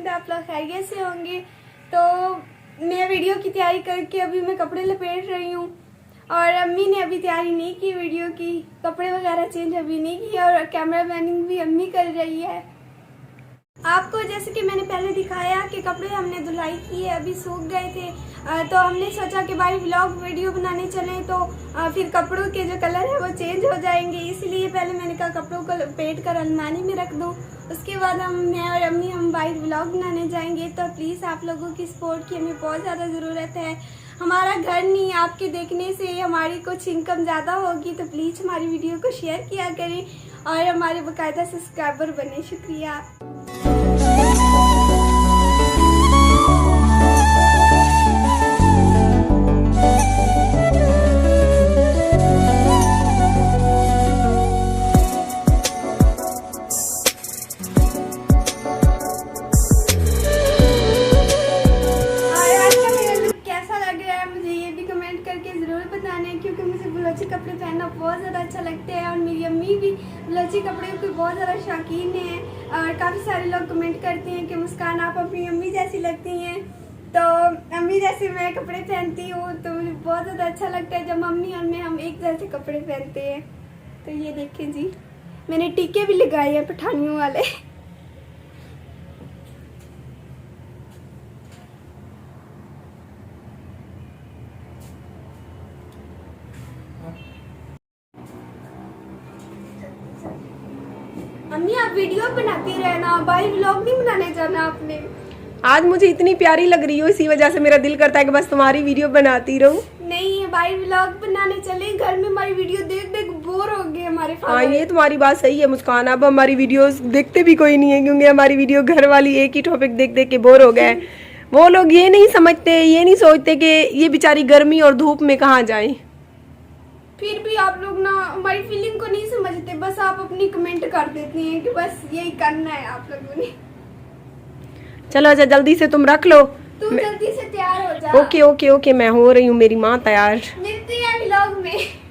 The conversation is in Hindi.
उम्मीद है आप लोग खैरियत से होंगे। तो मैं वीडियो की तैयारी करके अभी मैं कपड़े लपेट रही हूँ और अम्मी ने अभी तैयारी नहीं की वीडियो की, कपड़े वगैरह चेंज अभी नहीं किया और कैमरा मैनिंग भी अम्मी कर रही है। आपको जैसे कि मैंने पहले दिखाया कि कपड़े हमने धुलाई किए, अभी सूख गए थे, तो हमने सोचा कि भाई व्लॉग वीडियो बनाने चलें तो फिर कपड़ों के जो कलर है वो चेंज हो जाएंगे, इसलिए पहले मैंने कहा कपड़ों को लपेट कर अलमारी में रख दूं। उसके बाद मैं और अम्मी हम वाइट व्लॉग बनाने जाएंगे। तो प्लीज़ आप लोगों की सपोर्ट की हमें बहुत ज़्यादा ज़रूरत है। हमारा घर नहीं, आपके देखने से हमारी कुछ इनकम ज़्यादा होगी, तो प्लीज़ हमारी वीडियो को शेयर किया करें और हमारे बाकायदा सब्सक्राइबर बने। शुक्रिया। क्योंकि मुझे बलोची कपड़े पहनना बहुत ज़्यादा अच्छा लगता है और मेरी अम्मी भी बलोची कपड़े की बहुत ज़्यादा शौकीन है और काफ़ी सारे लोग कमेंट करते हैं कि मुस्कान आप अपनी अम्मी जैसी लगती हैं। तो अम्मी जैसे मैं कपड़े पहनती हूँ तो मुझे बहुत ज़्यादा अच्छा लगता है जब मम्मी और मैं हम एक जैसे कपड़े पहनते हैं। तो ये देखें जी, मैंने टीके भी लगाए हैं पठानियों वाले। अम्मी आप वीडियो बनाती रहना, भाई व्लॉग नहीं बनाने जाना आपने। आज मुझे इतनी प्यारी लग रही हो, इसी वजह से मेरा दिल करता है कि बस तुम्हारी वीडियो बनाती रहूं। नहीं भाई व्लॉग बनाने चले, घर में हमारी वीडियो देख देख बोर हो गए हमारे। हाँ ये तुम्हारी बात सही है मुस्कान, अब हमारी वीडियोस देखते भी कोई नहीं है क्योंकि हमारी वीडियो घर वाली एक ही टॉपिक देख देख के बोर हो गए। वो लोग ये नहीं समझते, ये नहीं सोचते कि ये बेचारी गर्मी और धूप में कहाँ जाए। फिर भी आप लोग ना हमारी फीलिंग को नहीं समझते, बस आप अपनी कमेंट कर देते हैं कि बस यही करना है आप लोगों ने। चलो अच्छा जल्दी से तुम रख लो, तुम जल्दी से तैयार हो जा। ओके ओके ओके मैं हो रही हूँ मेरी माँ तैयार। मिलते हैं व्लॉग में।